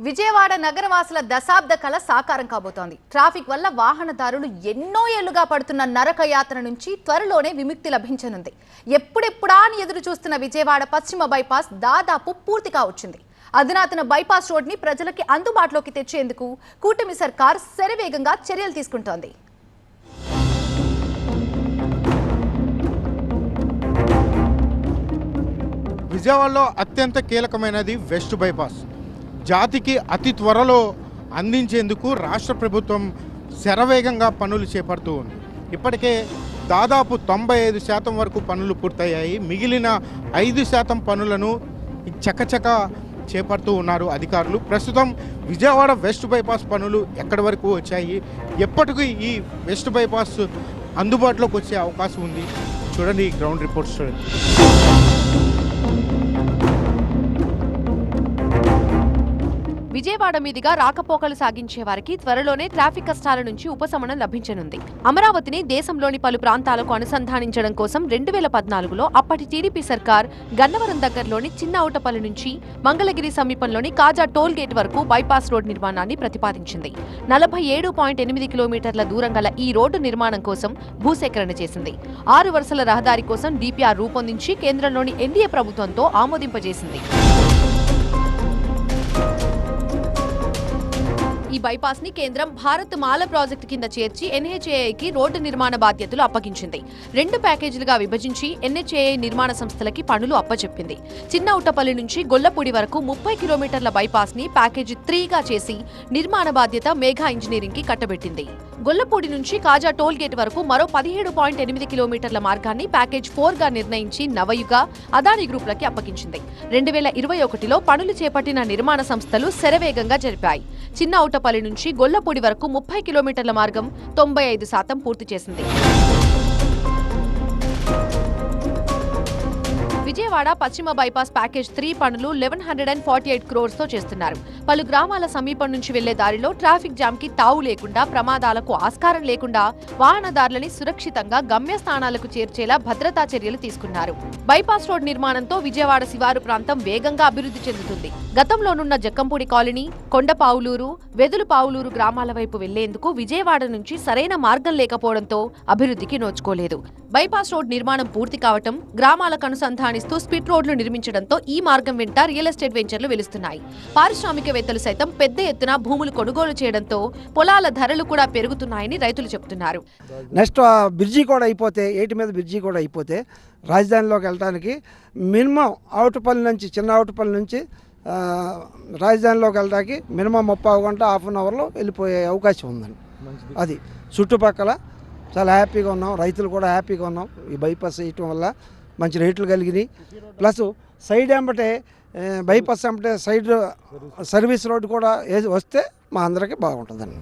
విజయవాడ నగరవాసుల దశాబ్ద కళ సాకారం కాబోతోంది. ట్రాఫిక్ వల్ల వాహనదారులు ఎన్నో ఏళ్లుగా పడుతున్న నరక యాత్ర నుంచి త్వరలోనే విముక్తి లభించనుంది. ఎప్పుడెప్పుడా అని ఎదురు చూస్తున్న విజయవాడ పశ్చిమ బైపాస్ దాదాపు పూర్తిగా వచ్చింది. అధునాతన బైపాస్ రోడ్ని ప్రజలకి అందుబాటులోకి తెచ్చేందుకు కూటమి సర్కార్ శరవేగంగా చర్యలు తీసుకుంటోంది. విజయవాడలో అత్యంత కీలకమైనది వెస్ట్ బైపాస్. జాతికి అతి త్వరలో అందించేందుకు రాష్ట్ర ప్రభుత్వం శరవేగంగా పనులు చేపడుతూ ఉంది. ఇప్పటికే దాదాపు 95% వరకు పనులు పూర్తయ్యాయి. మిగిలిన 5% పనులను చకచక చేపడుతూ ఉన్నారు అధికారులు. ప్రస్తుతం విజయవాడ వెస్ట్ బైపాస్ పనులు ఎక్కడి వరకు వచ్చాయి, ఎప్పటికీ ఈ వెస్ట్ బైపాస్ అందుబాటులోకి వచ్చే అవకాశం ఉంది, చూడండి ఈ గ్రౌండ్ రిపోర్ట్స్ చూడండి. విజయవాడ మీదుగా రాకపోకలు సాగించే వారికి త్వరలోనే ట్రాఫిక్ కష్టాల నుంచి ఉపశమనం లభించనుంది. అమరావతిని దేశంలోని పలు ప్రాంతాలకు అనుసంధానించడం కోసం 2014లో అప్పటి టీడీపీ సర్కార్ గన్నవరం దగ్గరలోని చిన్నౌటపల్లి నుంచి మంగళగిరి సమీపంలోని కాజా టోల్ గేట్ వరకు బైపాస్ రోడ్ నిర్మాణాన్ని ప్రతిపాదించింది. 47.8 కిలోమీటర్ల దూరం గల ఈ రోడ్డు నిర్మాణం కోసం భూసేకరణ చేసింది. 6 వరుసల రహదారి కోసం DPR రూపొందించి కేంద్రంలోని ఎన్డీఏ ప్రభుత్వంతో ఆమోదింపజేసింది. ఈ బైపాస్ ని కేంద్రం భారత్ మాల ప్రాజెక్టు కింద చేర్చి NHAIకి రోడ్డు నిర్మాణ బాధ్యతలు అప్పగించింది. 2 ప్యాకేజీలుగా విభజించి NHAI నిర్మాణ సంస్థలకి పనులు అప్పచెప్పింది. చిన్నౌటపల్లి నుంచి గొల్లపూడి వరకు 30 కిలోమీటర్ల బైపాస్ ని ప్యాకేజీ 3గా చేసి నిర్మాణ బాధ్యత మేఘా ఇంజనీరింగ్ కి కట్టబెట్టింది. గొల్లపూడి నుంచి కాజా టోల్ గేట్ వరకు మరో 17.8 కిలోమీటర్ల మార్గాన్ని ప్యాకేజ్ 4గా నిర్ణయించి నవయుగ, అదానీ గ్రూపులకి అప్పగించింది. 2021లో పనులు చేపట్టిన నిర్మాణ సంస్థలు శరవేగంగా జరిపాయి. చిన్నౌటపల్లి నుంచి గొల్లపూడి వరకు 30 కిలోమీటర్ల మార్గం 95% పూర్తి చేసింది. విజయవాడ పశ్చిమ బైపాస్ ప్యాకేజ్ 3 పనులు 1148 crores చేస్తున్నారు. పలు గ్రామాల సమీపం నుంచి వెళ్లే దారిలో ట్రాఫిక్ జామ్ కి తావు లేకుండా, ప్రమాదాలకు ఆస్కారం లేకుండా వాహనదారులని సురక్షితంగా గమ్యస్థానాలకు చేర్చేలా భద్రతా చర్యలు తీసుకున్నారు. బైపాస్ రోడ్ నిర్మాణంతో విజయవాడ శివారు ప్రాంతం వేగంగా అభివృద్ధి చెందుతుంది. గతంలోనున్న జక్కంపూడి కాలనీ, కొండపావులూరు, వెదులుపావులూరు గ్రామాల వైపు వెళ్లేందుకు విజయవాడ నుంచి సరైన మార్గం లేకపోవడంతో అభివృద్ధికి నోచుకోలేదు. బైపాస్ రోడ్ నిర్మాణం పూర్తి కావటం, గ్రామాలకు అనుసంధానిస్తూ స్పిట్ రోడ్లు నిర్మించడంతో ఈ మార్గం వెంట రియల్ ఎస్టేట్ వెంచర్లు వెలుస్తున్నాయి. పారిశ్రామికవేత్తలు సైతం పెద్ద ఎత్తున భూములు కొనుగోలు చేయడంతో పొలాల ధరలు కూడా పెరుగుతున్నాయని రైతులు చెబుతున్నారు. నెక్స్ట్ బ్రిడ్జి కూడా అయిపోతే, ఏటి మీద బ్రిడ్జి కూడా అయిపోతే రాజధానిలోకి వెళ్ళడానికి మినిమం అవుటపల్లి నుంచి, చిన్న అవుటపల్లి నుంచి రాజధానిలోకి వెళ్ళడానికి మినిమం 30 గంట, హాఫ్ అన్ అవర్లో వెళ్ళిపోయే అవకాశం ఉందండి. అది చుట్టుపక్కల చాలా హ్యాపీగా ఉన్నాం, రైతులు కూడా హ్యాపీగా ఉన్నాం. ఈ బైపాస్ వేయటం వల్ల మంచి రేట్లు కలిగినాయి. ప్లస్ సైడ్ వెంబటే బైపాస్ వెంబటే సైడ్ సర్వీస్ రోడ్డు కూడా వస్తే మా అందరికీ బాగుంటుందండి.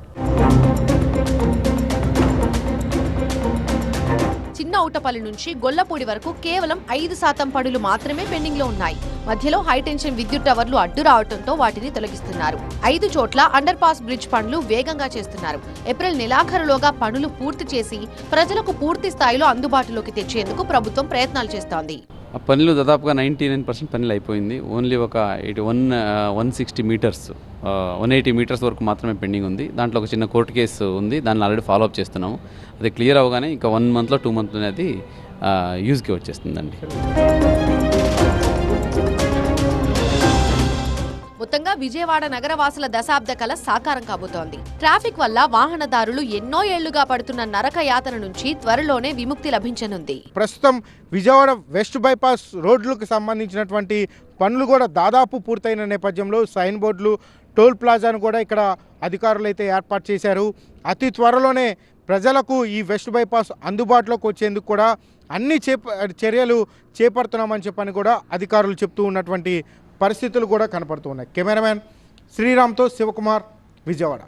చిన్నౌటపల్లి నుంచి గొల్లపూడి వరకు కేవలం 5% పనులు మాత్రమే పెండింగ్ లో ఉన్నాయి. మధ్యలో హైటెన్షన్ విద్యుత్ టవర్లు అడ్డు రావడంతో వాటిని తొలగిస్తున్నారు. 5 చోట్ల అండర్ పాస్ బ్రిడ్జ్ పనులు వేగంగా చేస్తున్నారు. ఏప్రిల్ నెలాఖరులోగా పనులు పూర్తి చేసి ప్రజలకు పూర్తి స్థాయిలో అందుబాటులోకి తెచ్చేందుకు ప్రభుత్వం ప్రయత్నాలు చేస్తోంది. ఆ పనులు దాదాపుగా 99% పనులు అయిపోయింది. ఓన్లీ ఒక 160 మీటర్స్ 180 మీటర్స్ వరకు మాత్రమే పెండింగ్ ఉంది. దాంట్లో ఒక చిన్న కోర్టు కేసు ఉంది, దాన్ని ఆల్రెడీ ఫాలోఅప్ చేస్తున్నాము. అది క్లియర్ అవగానే ఇంకా 1 మంత్లో 2 మంత్లో అది యూజ్కి వచ్చేస్తుందండి. మొత్తంగా విజయవాడ నగరవాసుల దశాబ్ద కళ సాకారం కాబోతోంది. ట్రాఫిక్ వల్ల వాహనదారులు ఎన్నో ఏళ్లుగా పడుతున్న నరక యాతన నుంచి త్వరలోనే విముక్తి లభించనుంది. ప్రస్తుతం విజయవాడ వెస్ట్ బైపాస్ రోడ్లకు సంబంధించినటువంటి పనులు కూడా దాదాపు పూర్తయిన నేపథ్యంలో సైన్ బోర్డులు, టోల్ ప్లాజాను కూడా ఇక్కడ అధికారులు అయితే ఏర్పాటు చేశారు. అతి త్వరలోనే ప్రజలకు ఈ వెస్ట్ బైపాస్ అందుబాటులోకి వచ్చేందుకు కూడా అన్ని చర్యలు చేపడుతున్నామని చెప్పని కూడా అధికారులు చెప్తూ ఉన్నటువంటి పరిస్థితులు కూడా కనపడుతూ ఉన్నాయి. కెమెరామ్యాన్ శ్రీరామ్తో శివకుమార్, విజయవాడ.